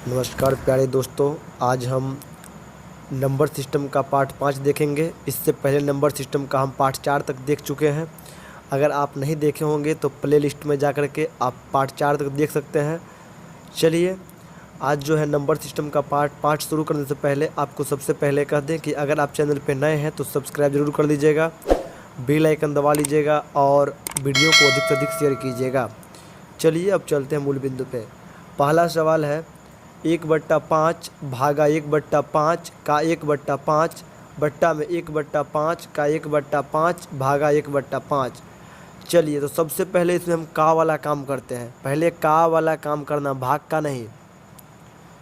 नमस्कार प्यारे दोस्तों। आज हम नंबर सिस्टम का पार्ट 5 देखेंगे। इससे पहले नंबर सिस्टम का हम पार्ट 4 तक देख चुके हैं। अगर आप नहीं देखे होंगे तो प्ले लिस्ट में जा कर के आप पार्ट 4 तक देख सकते हैं। चलिए, आज जो है नंबर सिस्टम का पार्ट 5 शुरू करने से पहले आपको सबसे पहले कह दें कि अगर आप चैनल पर नए हैं तो सब्सक्राइब ज़रूर कर लीजिएगा, बेल आइकन दबा लीजिएगा और वीडियो को अधिक से अधिक शेयर कीजिएगा। चलिए अब चलते हैं मूल बिंदु पे। पहला सवाल है 1/5 भागा 1/5 का 1/5 बट्टा में 1/5 का 1/5 भागा 1/5। चलिए, तो सबसे पहले इसमें हम का वाला काम करते हैं। पहले का वाला काम करना, भाग का नहीं।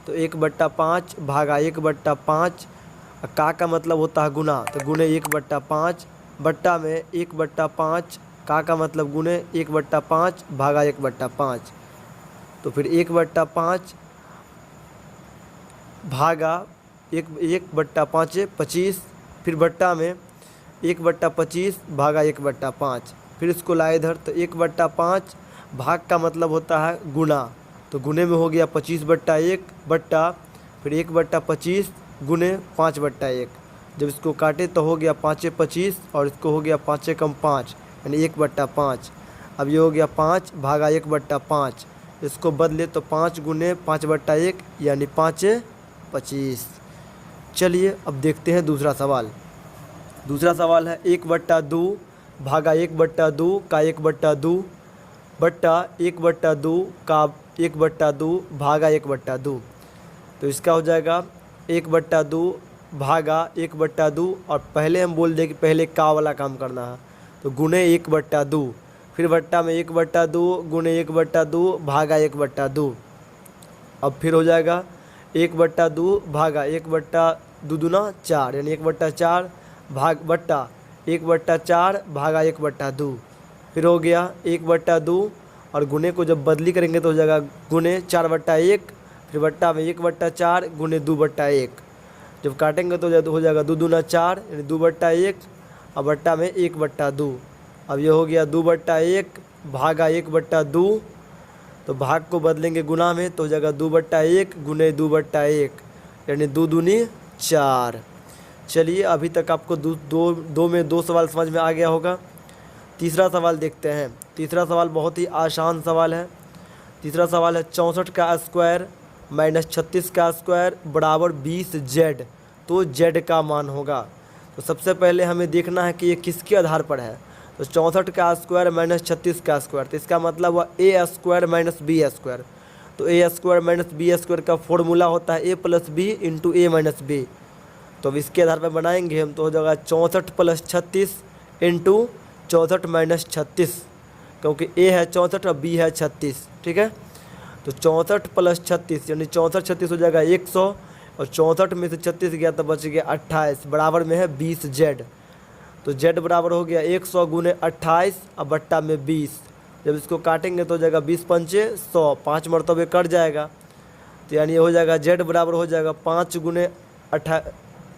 तो 1/5 भागा 1/5, का मतलब होता है गुना, तो गुने 1/5 बट्टा में 1/5, का मतलब गुने 1/5 भागा 1/5। तो फिर 1/5 भागा 1/5 25, फिर बट्टा में 1/25 भागा 1/5। फिर इसको लाए इधर, तो 1/5 भाग का मतलब होता है गुना, तो गुने में हो गया 25/1 बट्टा फिर 1/25 गुने 5/1। जब इसको काटे तो हो गया 5 25 और इसको हो गया 5 कम 5 यानी 1/5। अब ये हो गया 5 भागा 1/5। इसको बदले तो 5 गुने 5/1 यानी 5 25। चलिए अब देखते हैं दूसरा सवाल। दूसरा सवाल है 1/2 भागा 1/2 का 1/2 बट्टा 1/2 का 1/2 भागा 1/2। तो इसका हो जाएगा 1/2 भागा 1/2 और पहले हम बोल दें कि पहले का वाला काम करना है, तो गुने 1/2, फिर बट्टा में 1/2 गुने 1/2 भागा 1/2। अब फिर हो जाएगा 1/2 भागा 1/2 दूना 4 यानी 1/4 भाग बट्टा 1/4 भागा 1/2। फिर हो गया 1/2 और गुने को जब बदली करेंगे तो हो जाएगा गुने 4/1, फिर बट्टा में 1/4 गुने 2/1। जब काटेंगे तो हो जाएगा 2 दूना 4 यानी 2/1 और बट्टा में 1/2। अब ये हो गया 2/1 भागा 1/2, तो भाग को बदलेंगे गुना में तो हो जाएगा 2/1 गुने 2/1 यानी 2 दूनी 4। चलिए, अभी तक आपको दो में दो सवाल समझ में आ गया होगा। तीसरा सवाल देखते हैं। तीसरा सवाल बहुत ही आसान सवाल है। तीसरा सवाल है 64 का स्क्वायर माइनस 36 का स्क्वायर बराबर 20z, तो z का मान होगा। तो सबसे पहले हमें देखना है कि ये किसके आधार पर है। तो 64 का स्क्वायर माइनस 36 का स्क्वायर, तो इसका मतलब हुआ ए स्क्वायर माइनस बी स्क्वायर। तो ए स्क्वायर माइनस बी स्क्वायर का फॉर्मूला होता है ए प्लस बी इंटू ए माइनस बी। तो अब इसके आधार पर बनाएंगे हम, तो हो जाएगा 64 + 36 इंटू 64 माइनस 36, क्योंकि ए है 64 और बी है 36। ठीक है, तो 64 + 36 यानी 64 36 हो जाएगा 100 और 64 में से 36 गया तो बच गया 28 बराबर में है 20z। तो z बराबर हो गया 100 गुने 28 और बट्टा में 20। जब इसको काटेंगे तो हो जाएगा 20 पंचे 100, 5 मरतबे कट जाएगा, तो यानी हो जाएगा z बराबर हो जाएगा 5 गुने 28,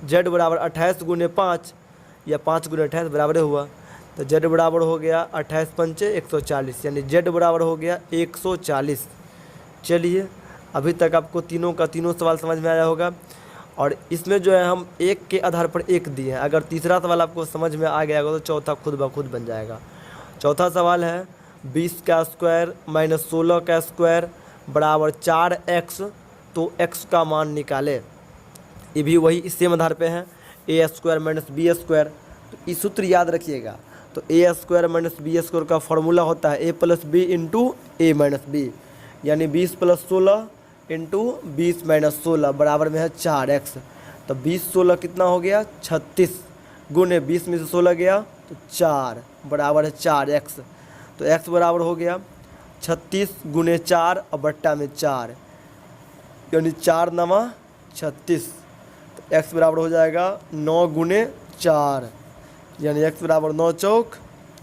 z बराबर 28 गुने 5 या 5 गुने 28 बराबर हुआ। तो z बराबर हो गया 28 पंचे 140 यानी z बराबर हो गया 140। चलिए, अभी तक आपको तीनों का तीनों सवाल समझ में आया होगा और इसमें जो है हम एक के आधार पर एक दिए हैं। अगर तीसरा सवाल आपको समझ में आ गया होगा तो चौथा खुद ब खुद बन जाएगा। चौथा सवाल है 20 का स्क्वायर माइनस 16 का स्क्वायर बराबर 4x, तो x का मान निकाले। ये भी वही सेम आधार पे है, ए स्क्वायर माइनस बी स्क्वायर। तो ये सूत्र याद रखिएगा। तो ए स्क्वायर माइनस बी स्क्वायर का फॉर्मूला होता है ए प्लस बी इंटू ए माइनस बी, यानी 20 + 16 इंटू 20 माइनस 16 बराबर में है 4x। तो 20 16 कितना हो गया 36 गुने 20 में से 16 गया तो 4 बराबर है 4x। तो x बराबर हो गया 36 गुने 4 और बट्टा में 4 यानी 4 नमा 36। तो x बराबर हो जाएगा 9 गुने 4 यानी x बराबर 9 चौक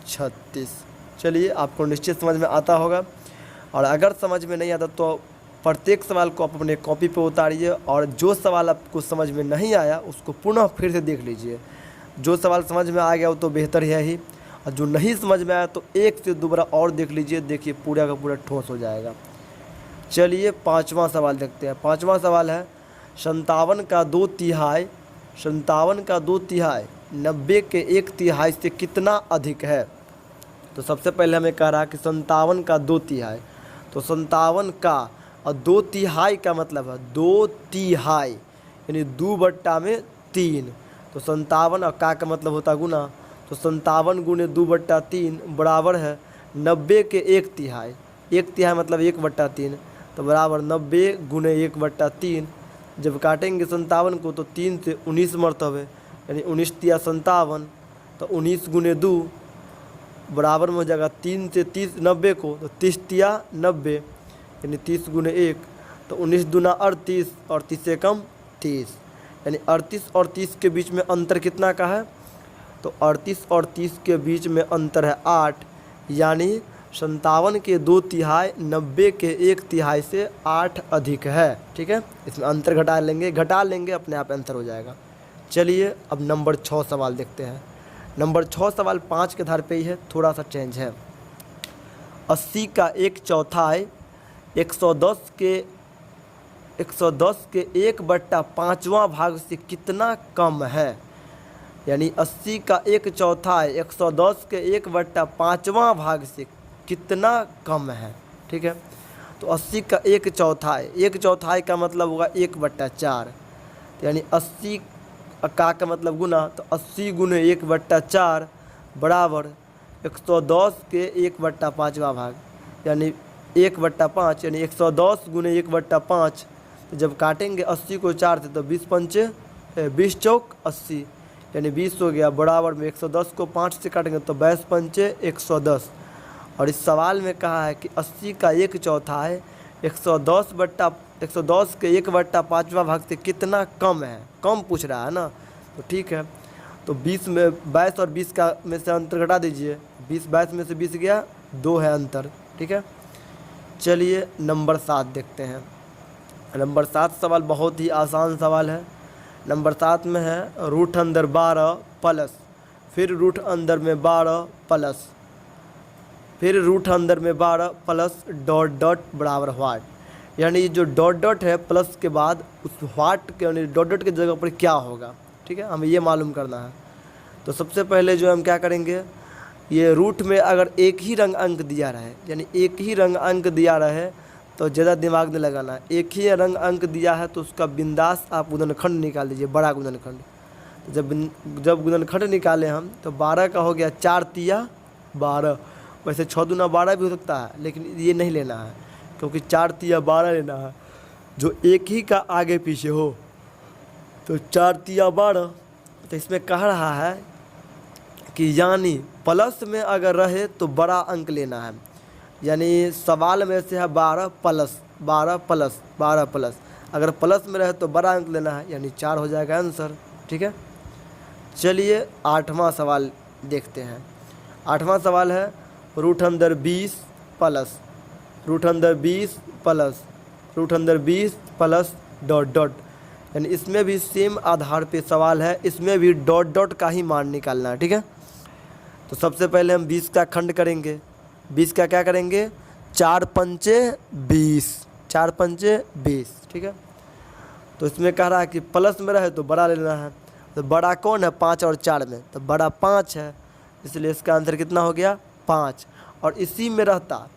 36। चलिए, आपको निश्चित समझ में आता होगा और अगर समझ में नहीं आता तो प्रत्येक सवाल को आप अपने कॉपी पे उतारिए और जो सवाल आपको समझ में नहीं आया उसको पुनः फिर से देख लीजिए। जो सवाल समझ में आ गया वो तो बेहतर है ही, और जो नहीं समझ में आया तो एक से दोबारा और देख लीजिए, देखिए पूरा का पूरा ठोस हो जाएगा। चलिए 5वां सवाल देखते हैं। 5वां सवाल है 57 का 2/3, 57 का 2/3 90 के 1/3 से कितना अधिक है। तो सबसे पहले हमें कह रहा है कि 57 का 2/3, तो 57 का और 2/3 का मतलब है 2/3 यानी 2/3। तो 57 और का मतलब होता गुना, तो 57 गुने 2/3 बराबर है 90 के 1/3, 1/3 मतलब 1/3, तो बराबर 90 गुने 1/3। जब काटेंगे 57 को तो 3 से 19 मरतबे यानी 19 तिया 57, तो 19 गुने 2 बराबर में हो जाएगा 3 से 30 90 को, तो 30 तिया 90 यानी 30 गुने 1, तो 19 दूना 38 और 30 से कम 30 यानी 38 और 30 के बीच में अंतर कितना का है। तो 38 और 30 के बीच में अंतर है 8, यानी 57 के 2/3 90 के 1/3 से 8 अधिक है। ठीक है, इसमें अंतर घटा लेंगे अपने आप आंसर हो जाएगा। चलिए अब नंबर 6 सवाल देखते हैं। नंबर 6 सवाल 5 के आधार पे ही है, थोड़ा सा चेंज है। 80 का 1/4 110 के 1/5वां भाग से कितना कम है। यानी 80 का 1/4 110 के 1/5वां भाग से कितना कम है। ठीक है, तो 80 का 1/4 का मतलब होगा 1/4, यानी 80 का मतलब गुना, तो 80 गुने 1/4 बराबर 110 के 1/5वां भाग यानी 1/5 यानी 110 गुने 1/5। तो जब काटेंगे 80 को 4 से तो 20 चौक 80 यानी 20 हो गया, बराबर में 110 को 5 से काटेंगे तो 22 पंचे 110। और इस सवाल में कहा है कि 80 का 1/4 110 के 1/5वां भाग से कितना कम है, कम पूछ रहा है ना। तो ठीक है, तो 20 में 22 और 20 का में से अंतर घटा दीजिए, 22 में से 20 गया, 2 है अंतर। ठीक है, चलिए नंबर 7 देखते हैं। नंबर 7 सवाल बहुत ही आसान सवाल है। नंबर 7 में है रूट अंदर 12 प्लस, फिर रूट अंदर में 12 प्लस, फिर रूट अंदर में 12 प्लस डॉट डॉट बराबर व्हाट। यानी जो डॉट डॉट है प्लस के बाद उस व्हाट के यानी डॉट डॉट की जगह पर क्या होगा। ठीक है, हमें ये मालूम करना है। तो सबसे पहले जो हम क्या करेंगे, ये रूट में अगर एक ही रंग अंक दिया रहे, यानी एक ही रंग अंक दिया रहे तो ज़्यादा दिमाग नहीं लगाना है। एक ही रंग अंक दिया है तो उसका बिंदास आप गुणनखंड निकाल लीजिए, बड़ा गुणनखंड। तो जब गुणनखंड निकाले हम तो 12 का हो गया 4 तिया 12। वैसे 6 दूना 12 भी हो सकता है, लेकिन ये नहीं लेना है क्योंकि 4 तिया 12 लेना है जो एक ही का आगे पीछे हो। तो 4 तिया 12, तो इसमें कह रहा है कि यानी प्लस में अगर रहे तो बड़ा अंक लेना है। यानी सवाल में से है 12 प्लस 12 प्लस 12 प्लस, अगर प्लस में रहे तो बड़ा अंक लेना है, यानी 4 हो जाएगा आंसर। ठीक है, चलिए 8वां सवाल देखते हैं। 8वां सवाल है रूट अंदर 20 प्लस रूट अंदर 20 प्लस रूट अंदर 20 प्लस डॉट डॉट। यानी इसमें भी सेम आधार पे सवाल है, इसमें भी डॉट डॉट का ही मान निकालना है। ठीक है, तो सबसे पहले हम 20 का खंड करेंगे। 20 का क्या करेंगे, 4 पंचे 20, 4 पंचे 20। ठीक है, तो इसमें कह रहा है कि प्लस में रहे तो बड़ा लेना है। तो बड़ा कौन है, 5 और 4 में, तो बड़ा 5 है, इसलिए इसका आंसर कितना हो गया 5। और इसी में रहता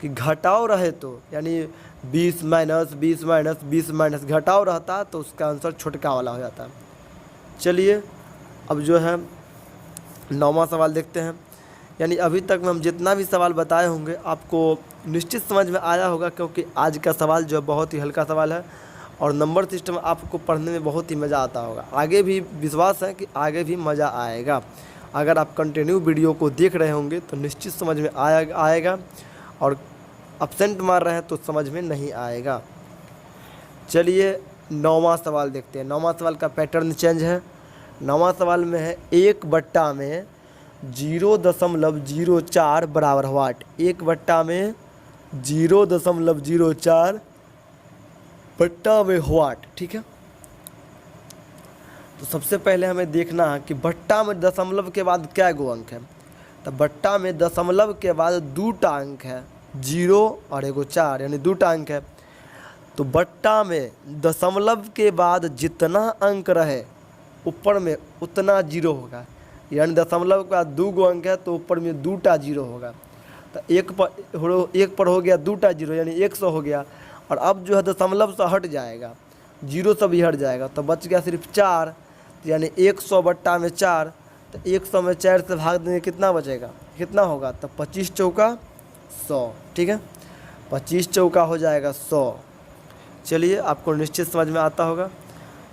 कि घटाव रहे तो यानी 20 माइनस 20 माइनस 20 माइनस घटाव रहता तो उसका आंसर छोटका वाला हो जाता। चलिए अब जो है 9वां सवाल देखते हैं। यानी अभी तक में हम जितना भी सवाल बताए होंगे आपको निश्चित समझ में आया होगा, क्योंकि आज का सवाल जो है बहुत ही हल्का सवाल है और नंबर सिस्टम आपको पढ़ने में बहुत ही मज़ा आता होगा। आगे भी विश्वास है कि आगे भी मज़ा आएगा। अगर आप कंटिन्यू वीडियो को देख रहे होंगे तो निश्चित समझ में आएगा और एब्सेंट मार रहे हैं तो समझ में नहीं आएगा। चलिए 9वां सवाल देखते हैं। 9वां सवाल का पैटर्न चेंज है। 9वां सवाल में है 1 बट्टा में 0.04 बराबर व्हाट। 1 बट्टा में 0.04 बट्टा में व्हाट। ठीक है, तो सबसे पहले हमें देखना है कि बट्टा में दशमलव के बाद क्या गो अंक है। तो बट्टा में दशमलव के बाद 2टा अंक है, जीरो और एगो 4 यानी 2 अंक है। तो बट्टा में दशमलव के बाद जितना अंक रहे ऊपर में उतना जीरो होगा, यानी दशमलव के बाद 2 गो अंक है तो ऊपर में 2टा जीरो होगा। तो एक पर हो गया 2टा जीरो यानी 100 हो गया। और अब जो है दशमलव से हट जाएगा, जीरो से भी हट जाएगा, तो बच गया सिर्फ 4, यानी 100 बट्टा में 4। तो 100 में 4 से भाग देंगे कितना बचेगा, कितना होगा, तो 25 चौका 100। ठीक है, 25 चौका हो जाएगा 100। चलिए आपको निश्चित समझ में आता होगा।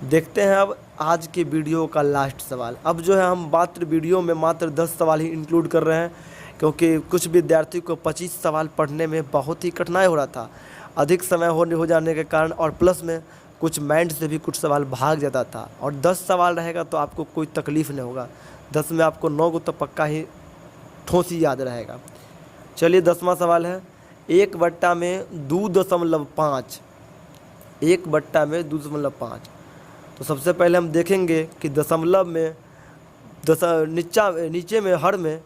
देखते हैं अब आज के वीडियो का लास्ट सवाल। अब जो है हम मात्र वीडियो में मात्र 10 सवाल ही इंक्लूड कर रहे हैं, क्योंकि कुछ विद्यार्थी को 25 सवाल पढ़ने में बहुत ही कठिनाई हो रहा था, अधिक समय हो जाने के कारण, और प्लस में कुछ माइंड से भी कुछ सवाल भाग जाता था। और 10 सवाल रहेगा तो आपको कोई तकलीफ़ नहीं होगा, 10 में आपको 9 को तो पक्का ही ठोस ही याद रहेगा। चलिए 10वां सवाल है, 1 बट्टा में 2.5, 1 बट्टा में 2.5। तो सबसे पहले हम देखेंगे कि दशमलव में नीचे में हर में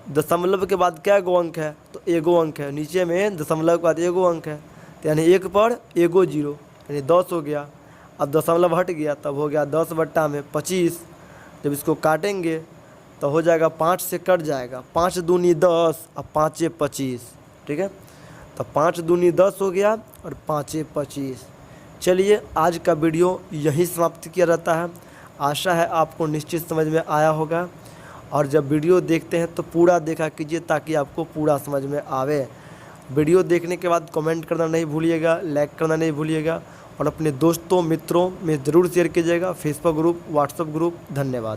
दशमलव के बाद क्या गो अंक है, तो एगो अंक है। नीचे में दशमलव के बाद एगो अंक है, तो यानी 1 पर एगो जीरो यानी 10 हो गया। अब दशमलव हट गया तब हो गया 10 बट्टा में 25। जब इसको काटेंगे तो हो जाएगा 5 से कट जाएगा, 5 दूनी 10 और 5 25। ठीक है, तो 5 दूनी 10 हो गया और 5 25। चलिए आज का वीडियो यहीं समाप्त किया जाता है। आशा है आपको निश्चित समझ में आया होगा, और जब वीडियो देखते हैं तो पूरा देखा कीजिए ताकि आपको पूरा समझ में आवे। वीडियो देखने के बाद कमेंट करना नहीं भूलिएगा, लाइक करना नहीं भूलिएगा, और अपने दोस्तों मित्रों में ज़रूर शेयर कीजिएगा, फेसबुक ग्रुप, व्हाट्सएप ग्रुप। धन्यवाद।